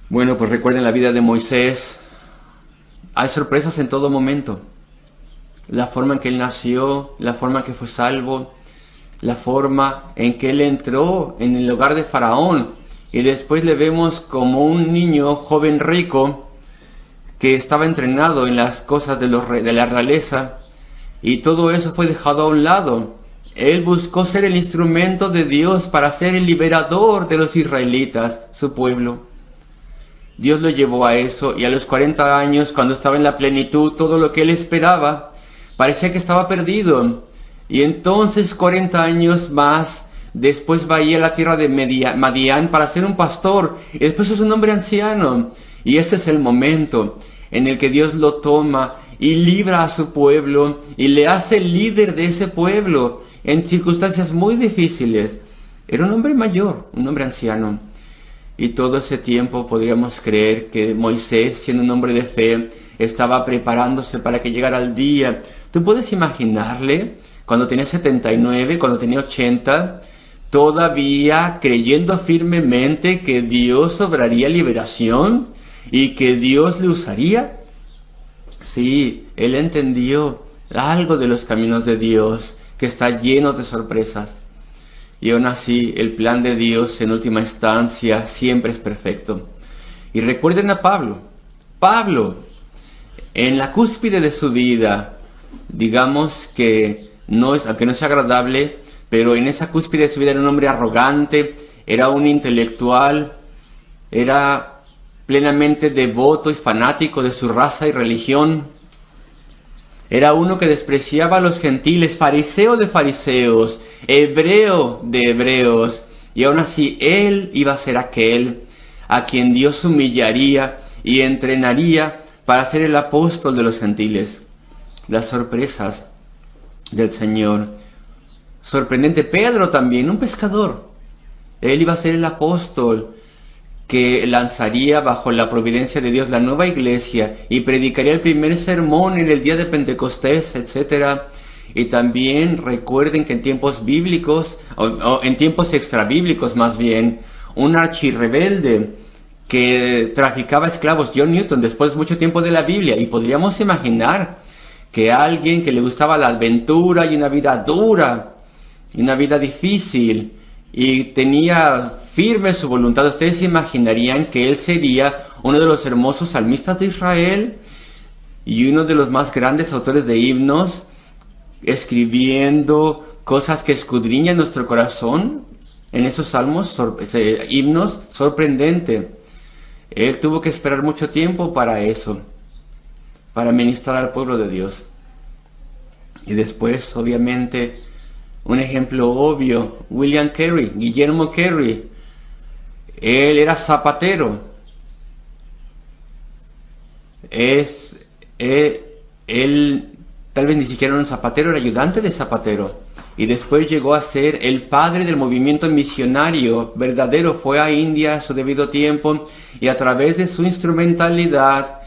Bueno, pues recuerden la vida de Moisés. Hay sorpresas en todo momento. La forma en que él nació, la forma en que fue salvo, la forma en que él entró en el hogar de Faraón. Y después le vemos como un niño joven rico que estaba entrenado en las cosas de la realeza. Y todo eso fue dejado a un lado. Él buscó ser el instrumento de Dios para ser el liberador de los israelitas, su pueblo. Dios lo llevó a eso, y a los 40 años, cuando estaba en la plenitud, todo lo que él esperaba, parecía que estaba perdido. Y entonces 40 años más, después va a ir a la tierra de Madián para ser un pastor, y después es un hombre anciano. Y ese es el momento en el que Dios lo toma y libra a su pueblo, y le hace líder de ese pueblo, en circunstancias muy difíciles. Era un hombre mayor, un hombre anciano. Y todo ese tiempo podríamos creer que Moisés, siendo un hombre de fe, estaba preparándose para que llegara el día. ¿Tú puedes imaginarle cuando tenía 79, cuando tenía 80, todavía creyendo firmemente que Dios obraría liberación y que Dios le usaría? Sí, él entendió algo de los caminos de Dios, que está lleno de sorpresas. Y aún así, el plan de Dios en última instancia siempre es perfecto. Y recuerden a Pablo. Pablo, en la cúspide de su vida, digamos que aunque no sea agradable, pero en esa cúspide de su vida era un hombre arrogante, era un intelectual, era plenamente devoto y fanático de su raza y religión. Era uno que despreciaba a los gentiles, fariseo de fariseos, hebreo de hebreos, y aún así él iba a ser aquel a quien Dios humillaría y entrenaría para ser el apóstol de los gentiles. Las sorpresas del Señor. Sorprendente. Pedro también, un pescador. Él iba a ser el apóstol que lanzaría bajo la providencia de Dios la nueva iglesia y predicaría el primer sermón en el día de Pentecostés, etc. Y también recuerden que en tiempos bíblicos, o en tiempos extrabíblicos más bien, un archirrebelde que traficaba esclavos, John Newton, después de mucho tiempo de la Biblia, y podríamos imaginar que alguien que le gustaba la aventura y una vida dura, y una vida difícil, y tenía firme su voluntad, ustedes imaginarían que él sería uno de los hermosos salmistas de Israel y uno de los más grandes autores de himnos, escribiendo cosas que escudriñan nuestro corazón en esos salmos, himnos. Sorprendente. Él tuvo que esperar mucho tiempo para eso, para ministrar al pueblo de Dios. Y después, obviamente, un ejemplo obvio, William Carey, Guillermo Carey. Él era zapatero. Él tal vez ni siquiera era un zapatero, era ayudante de zapatero. Y después llegó a ser el padre del movimiento misionario verdadero. Fue a India a su debido tiempo y a través de su instrumentalidad,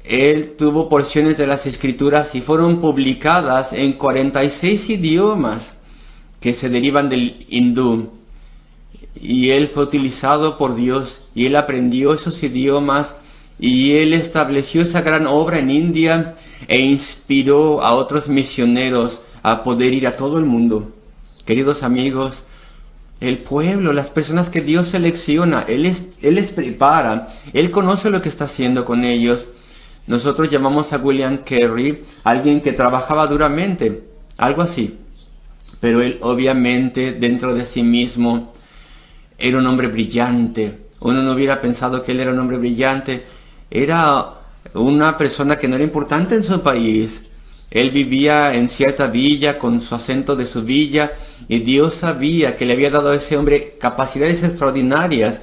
él tuvo porciones de las escrituras y fueron publicadas en 46 idiomas que se derivan del hindú. Y él fue utilizado por Dios y él aprendió esos idiomas y él estableció esa gran obra en India e inspiró a otros misioneros a poder ir a todo el mundo. Queridos amigos, el pueblo, las personas que Dios selecciona, Él les prepara, Él conoce lo que está haciendo con ellos. Nosotros llamamos a William Carey alguien que trabajaba duramente, algo así. Pero él obviamente dentro de sí mismo era un hombre brillante. Uno no hubiera pensado que él era un hombre brillante. Era una persona que no era importante en su país. Él vivía en cierta villa con su acento de su villa y Dios sabía que le había dado a ese hombre capacidades extraordinarias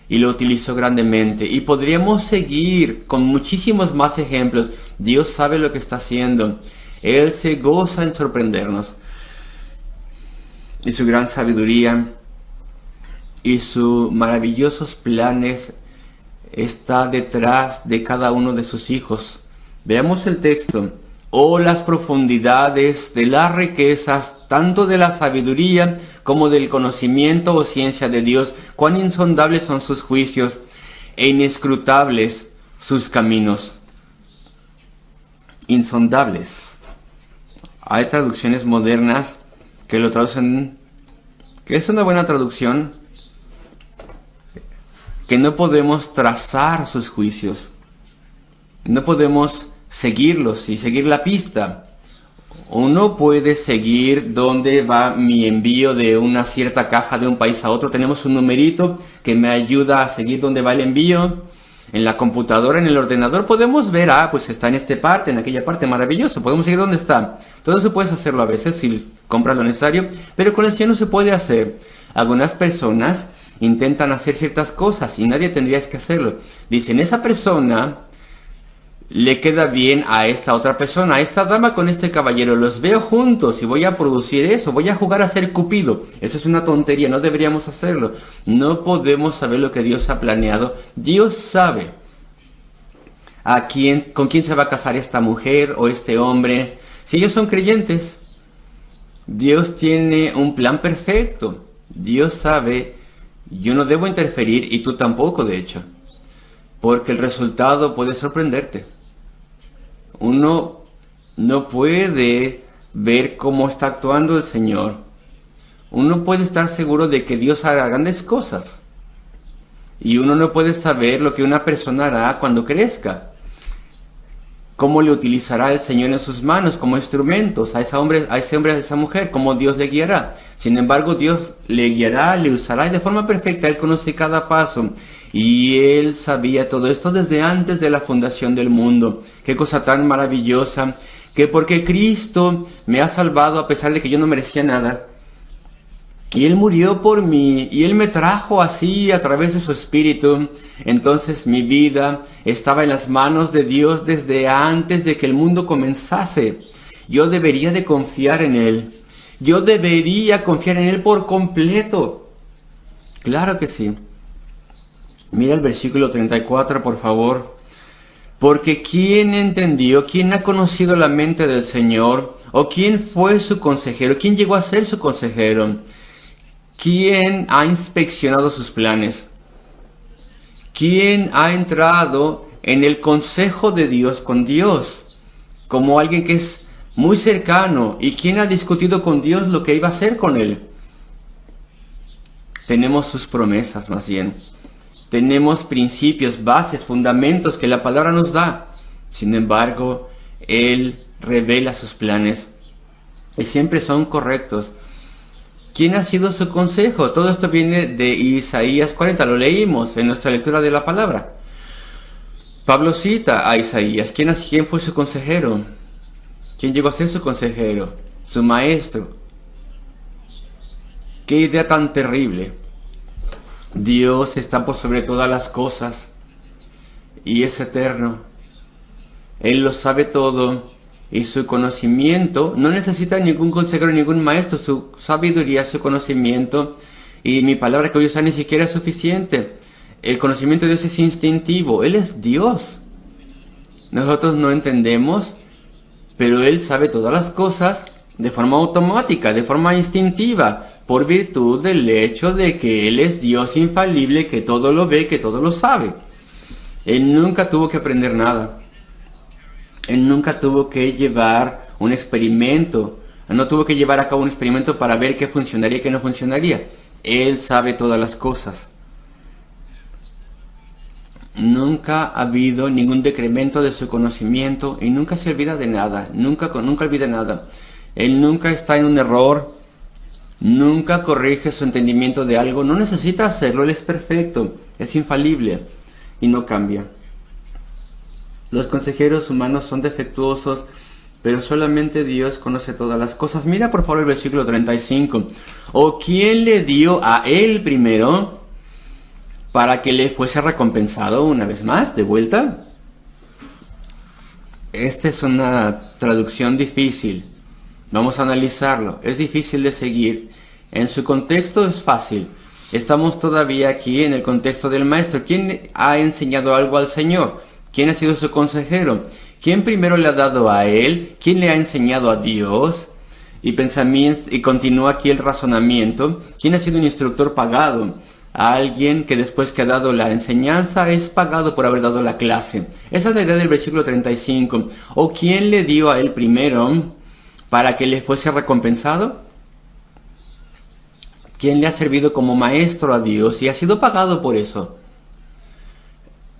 y lo utilizó grandemente. Y podríamos seguir con muchísimos más ejemplos. Dios sabe lo que está haciendo. Él se goza en sorprendernos. Y su gran sabiduría y sus maravillosos planes está detrás de cada uno de sus hijos. Veamos el texto. Oh, las profundidades de las riquezas, tanto de la sabiduría como del conocimiento o ciencia de Dios, cuán insondables son sus juicios. e inescrutables sus caminos. Insondables. Hay traducciones modernas que lo traducen, que es una buena traducción, que no podemos trazar sus juicios, no podemos seguirlos y seguir la pista. Uno puede seguir dónde va mi envío de una cierta caja de un país a otro. Tenemos un numerito que me ayuda a seguir dónde va el envío. En la computadora, en el ordenador, podemos ver, pues está en esta parte, en aquella parte, maravilloso. Podemos seguir dónde está. Todo eso puedes hacerlo a veces si compras lo necesario, pero con el Señor no se puede hacer. Algunas personas intentan hacer ciertas cosas y nadie tendría que hacerlo. Dicen, esa persona le queda bien a esta otra persona, a esta dama con este caballero, los veo juntos y voy a producir eso, voy a jugar a ser Cupido. Eso es una tontería, no deberíamos hacerlo. No podemos saber lo que Dios ha planeado. Dios sabe con quién se va a casar esta mujer o este hombre. Si ellos son creyentes, Dios tiene un plan perfecto. Dios sabe, yo no debo interferir y tú tampoco, de hecho, porque el resultado puede sorprenderte. Uno no puede ver cómo está actuando el Señor. Uno puede estar seguro de que Dios hará grandes cosas. Y uno no puede saber lo que una persona hará cuando crezca. Cómo le utilizará el Señor en sus manos como instrumentos a ese hombre, a esa mujer, cómo Dios le guiará. Sin embargo, Dios le guiará, le usará de forma perfecta. Él conoce cada paso. Y Él sabía todo esto desde antes de la fundación del mundo. Qué cosa tan maravillosa, que porque Cristo me ha salvado a pesar de que yo no merecía nada. Y Él murió por mí, y Él me trajo así a través de su Espíritu. Entonces mi vida estaba en las manos de Dios desde antes de que el mundo comenzase. Yo debería de confiar en Él. Yo debería confiar en Él por completo. Claro que sí. Mira el versículo 34, por favor. Porque ¿quién entendió? ¿Quién ha conocido la mente del Señor? ¿O quién fue su consejero? ¿Quién llegó a ser su consejero? ¿Quién ha inspeccionado sus planes? ¿Quién ha entrado en el consejo de Dios con Dios? Como alguien que es muy cercano. ¿Y quién ha discutido con Dios lo que iba a hacer con Él? Tenemos sus promesas, más bien. Tenemos principios, bases, fundamentos que la palabra nos da. Sin embargo, Él revela sus planes. Y siempre son correctos. ¿Quién ha sido su consejo? Todo esto viene de Isaías 40, lo leímos en nuestra lectura de la palabra. Pablo cita a Isaías. ¿Quién fue su consejero? ¿Quién llegó a ser su consejero? Su maestro. ¡Qué idea tan terrible! Dios está por sobre todas las cosas y es eterno. Él lo sabe todo. Y su conocimiento no necesita ningún consejero, ningún maestro. Su sabiduría, su conocimiento, y mi palabra que hoy usa ni siquiera es suficiente. El conocimiento de Dios es instintivo. Él es Dios. Nosotros no entendemos, pero Él sabe todas las cosas de forma automática, de forma instintiva, por virtud del hecho de que Él es Dios infalible, que todo lo ve, que todo lo sabe. Él nunca tuvo que aprender nada. Él nunca tuvo que llevar un experimento. No tuvo que llevar a cabo un experimento para ver qué funcionaría y qué no funcionaría. Él sabe todas las cosas. Nunca ha habido ningún decremento de su conocimiento y nunca se olvida de nada. Nunca olvida nada. Él nunca está en un error. Nunca corrige su entendimiento de algo. No necesita hacerlo. Él es perfecto. Es infalible. Y no cambia. Los consejeros humanos son defectuosos, pero solamente Dios conoce todas las cosas. Mira por favor el versículo 35. ¿O quién le dio a él primero para que le fuese recompensado una vez más, de vuelta? Esta es una traducción difícil. Vamos a analizarlo. Es difícil de seguir. En su contexto es fácil. Estamos todavía aquí en el contexto del maestro. ¿Quién ha enseñado algo al Señor? ¿Quién ha sido su consejero? ¿Quién primero le ha dado a él? ¿Quién le ha enseñado a Dios? Y continúa aquí el razonamiento. ¿Quién ha sido un instructor pagado? a alguien que después que ha dado la enseñanza es pagado por haber dado la clase. Esa es la idea del versículo 35. ¿O quién le dio a él primero para que le fuese recompensado? ¿Quién le ha servido como maestro a Dios y ha sido pagado por eso?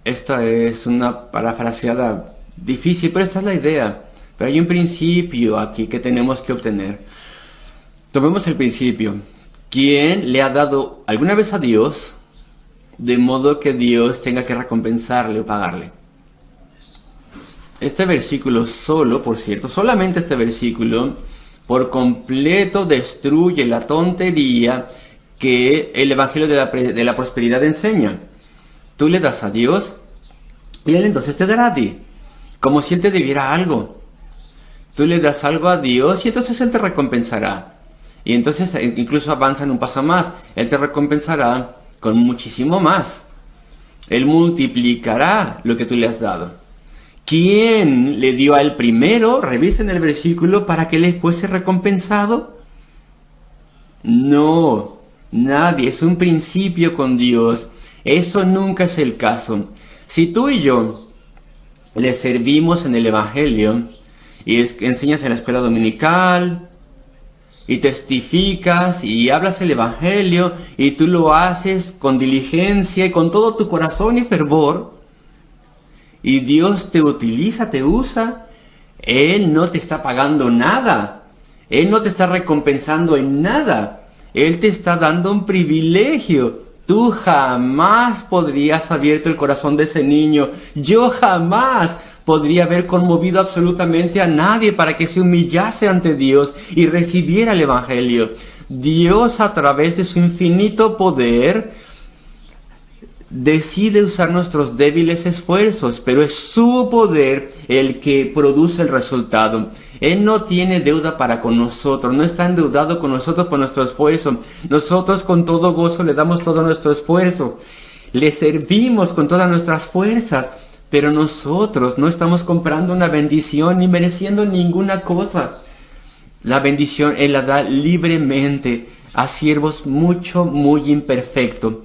Esta es una parafraseada difícil, pero esta es la idea. Pero hay un principio aquí que tenemos que obtener. Tomemos el principio. ¿Quién le ha dado alguna vez a Dios de modo que Dios tenga que recompensarle o pagarle? Este versículo solo, por cierto, solamente este versículo, por completo destruye la tontería que el Evangelio de la prosperidad enseña. Tú le das a Dios y Él entonces te dará a ti, como si Él te debiera algo. Tú le das algo a Dios y entonces Él te recompensará. Y entonces incluso avanza en un paso más. Él te recompensará con muchísimo más. Él multiplicará lo que tú le has dado. ¿Quién le dio a él primero? Revisen el versículo para que le fuese recompensado. No, nadie. Es un principio con Dios. Eso nunca es el caso. Si tú y yo le servimos en el Evangelio y enseñas en la escuela dominical y testificas y hablas el Evangelio y tú lo haces con diligencia y con todo tu corazón y fervor, y Dios te utiliza, te usa, Él no te está pagando nada, Él no te está recompensando en nada, Él te está dando un privilegio. Tú jamás podrías abierto el corazón de ese niño, yo jamás podría haber conmovido absolutamente a nadie para que se humillase ante Dios y recibiera el Evangelio. Dios, a través de su infinito poder, decide usar nuestros débiles esfuerzos, pero es su poder el que produce el resultado. Él no tiene deuda para con nosotros, no está endeudado con nosotros por nuestro esfuerzo. Nosotros con todo gozo le damos todo nuestro esfuerzo, le servimos con todas nuestras fuerzas, pero nosotros no estamos comprando una bendición ni mereciendo ninguna cosa. La bendición Él la da libremente a siervos muy imperfectos,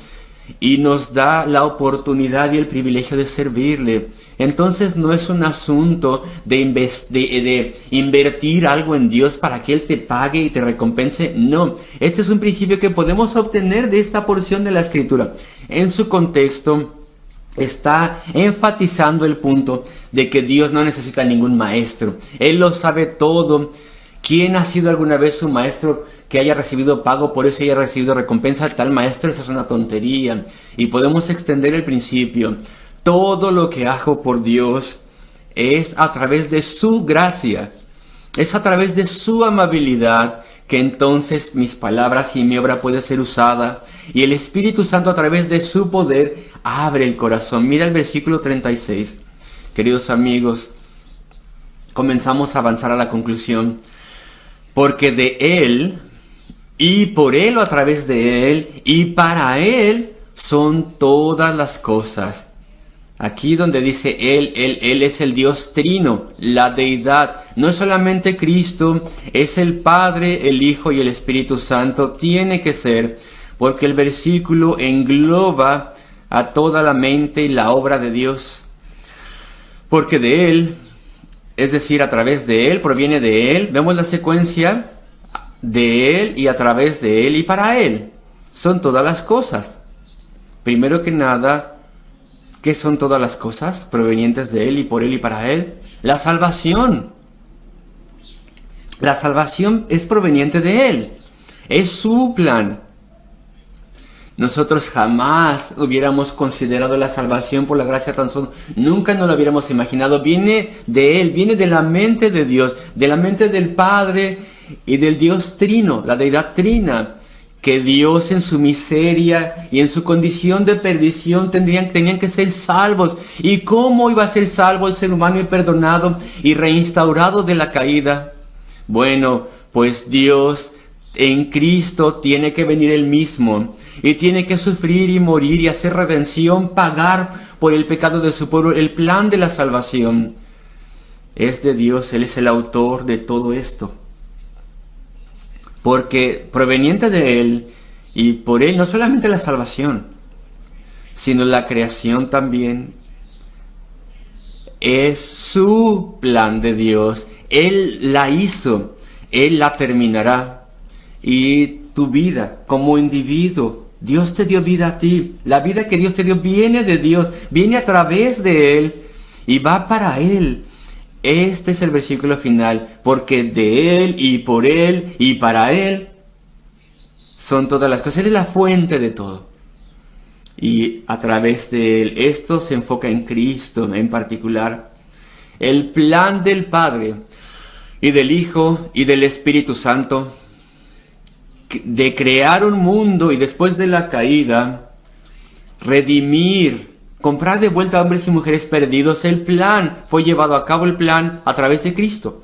y nos da la oportunidad y el privilegio de servirle. Entonces no es un asunto de invertir algo en Dios para que Él te pague y te recompense. No, este es un principio que podemos obtener de esta porción de la Escritura. En su contexto está enfatizando el punto de que Dios no necesita ningún maestro. Él lo sabe todo. ¿Quién ha sido alguna vez un maestro que haya recibido pago, por eso haya recibido recompensa? Tal maestro, eso es una tontería. Y podemos extender el principio. Todo lo que hago por Dios es a través de su gracia, es a través de su amabilidad, que entonces mis palabras y mi obra puede ser usada, y el Espíritu Santo, a través de su poder, abre el corazón. Mira el versículo 36. Queridos amigos, comenzamos a avanzar a la conclusión. Porque de Él, y por Él o a través de Él, y para Él son todas las cosas. Aquí donde dice Él es el Dios trino, la deidad. No es solamente Cristo, es el Padre, el Hijo y el Espíritu Santo. Tiene que ser, porque el versículo engloba a toda la mente y la obra de Dios. Porque de Él, es decir, a través de Él, proviene de Él. Vemos la secuencia: de Él y a través de Él y para Él son todas las cosas. Primero que nada, ¿qué son todas las cosas provenientes de Él y por Él y para Él? La salvación. La salvación es proveniente de Él. Es su plan. Nosotros jamás hubiéramos considerado la salvación por la gracia tan solo. Nunca nos lo hubiéramos imaginado. Viene de Él, viene de la mente de Dios, de la mente del Padre y del Dios trino, la deidad trina, que Dios en su miseria y en su condición de perdición tenían que ser salvos. ¿Y cómo iba a ser salvo el ser humano y perdonado y reinstaurado de la caída? Bueno, pues Dios en Cristo tiene que venir Él mismo y tiene que sufrir y morir y hacer redención, pagar por el pecado de su pueblo. El plan de la salvación es de Dios. Él es el autor de todo esto. Porque proveniente de Él Y por Él no solamente la salvación, sino la creación también es su plan de Dios. Él la hizo, Él la terminará. Y tu vida como individuo, Dios te dio vida a ti. La vida que Dios te dio viene de Dios, viene a través de Él y va para Él. Este es el versículo final, porque de Él y por Él y para Él son todas las cosas. Él es la fuente de todo. Y a través de Él, esto se enfoca en Cristo en particular. El plan del Padre y del Hijo y del Espíritu Santo de crear un mundo y después de la caída, redimir, comprar de vuelta a hombres y mujeres perdidos. El plan fue llevado a cabo, el plan a través de Cristo.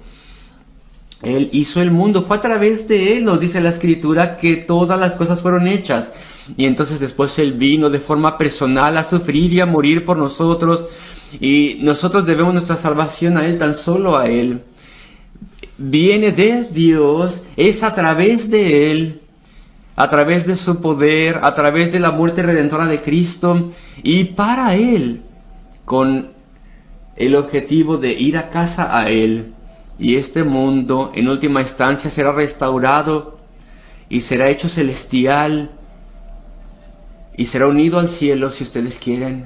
Él hizo el mundo, fue a través de Él, nos dice la Escritura, que todas las cosas fueron hechas. Y entonces después Él vino de forma personal a sufrir y a morir por nosotros. Y nosotros debemos nuestra salvación a Él, tan solo a Él. Viene de Dios, es a través de Él, a través de su poder, a través de la muerte redentora de Cristo y para Él, con el objetivo de ir a casa a Él. Y este mundo en última instancia será restaurado y será hecho celestial y será unido al cielo si ustedes quieren.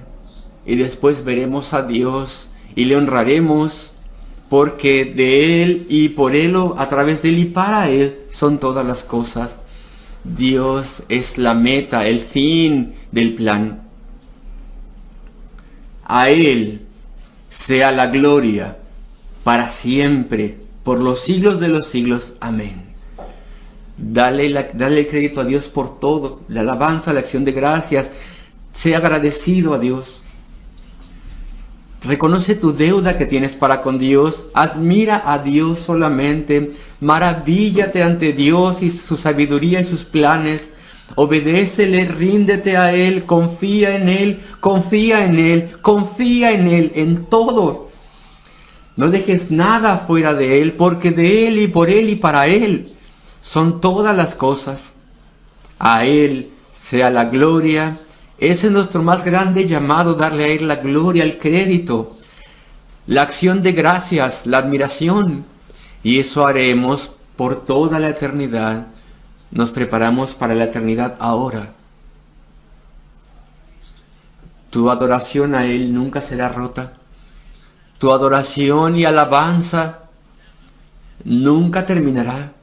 Y después veremos a Dios y le honraremos, porque de Él y por Él, a través de Él y para Él son todas las cosas. Dios es la meta, el fin del plan. A Él sea la gloria para siempre, por los siglos de los siglos. Amén. Dale crédito a Dios por todo, la alabanza, la acción de gracias. Sea agradecido a Dios. Reconoce tu deuda que tienes para con Dios. Admira a Dios solamente. Maravíllate ante Dios y su sabiduría y sus planes. Obedécele, ríndete a Él, confía en Él, confía en Él, confía en Él, en todo. No dejes nada fuera de Él, porque de Él y por Él y para Él son todas las cosas. A Él sea la gloria. Ese es nuestro más grande llamado, darle a Él la gloria, el crédito, la acción de gracias, la admiración. Y eso haremos por toda la eternidad. Nos preparamos para la eternidad ahora. Tu adoración a Él nunca será rota. Tu adoración y alabanza nunca terminará.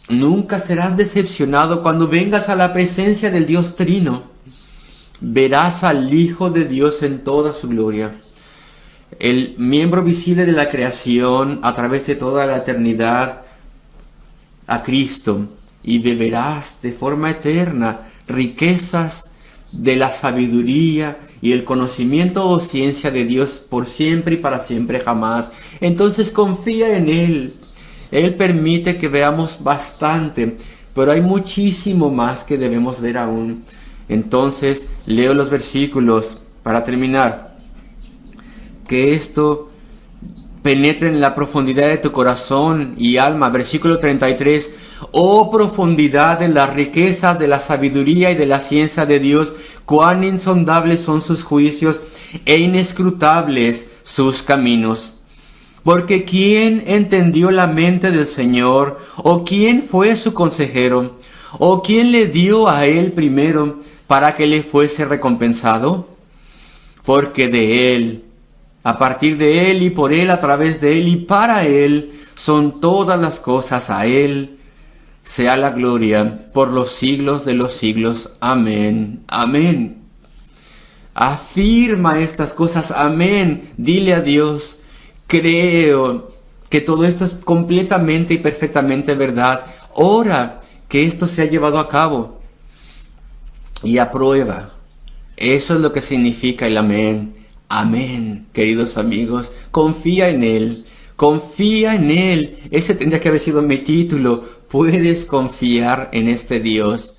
Nunca serás decepcionado cuando vengas a la presencia del Dios Trino. Verás al Hijo de Dios en toda su gloria, el miembro visible de la creación a través de toda la eternidad, a Cristo, y beberás de forma eterna riquezas de la sabiduría y el conocimiento o ciencia de Dios por siempre y para siempre jamás. Entonces confía en Él. Él permite que veamos bastante, pero hay muchísimo más que debemos ver aún. Entonces, leo los versículos para terminar. Que esto penetre en la profundidad de tu corazón y alma. Versículo 33. Oh profundidad de las riquezas de la sabiduría y de la ciencia de Dios, cuán insondables son sus juicios e inescrutables sus caminos. Porque ¿quién entendió la mente del Señor? ¿O quién fue su consejero? ¿O quién le dio a Él primero para que le fuese recompensado? Porque de Él, a partir de Él y por Él, a través de Él y para Él, son todas las cosas. A Él sea la gloria por los siglos de los siglos. Amén. Amén. Afirma estas cosas. Amén. Dile a Dios: creo que todo esto es completamente y perfectamente verdad. Ora que esto se ha llevado a cabo y aprueba. Eso es lo que significa el amén. Amén, queridos amigos. Confía en Él. Confía en Él. Ese tendría que haber sido mi título. Puedes confiar en este Dios.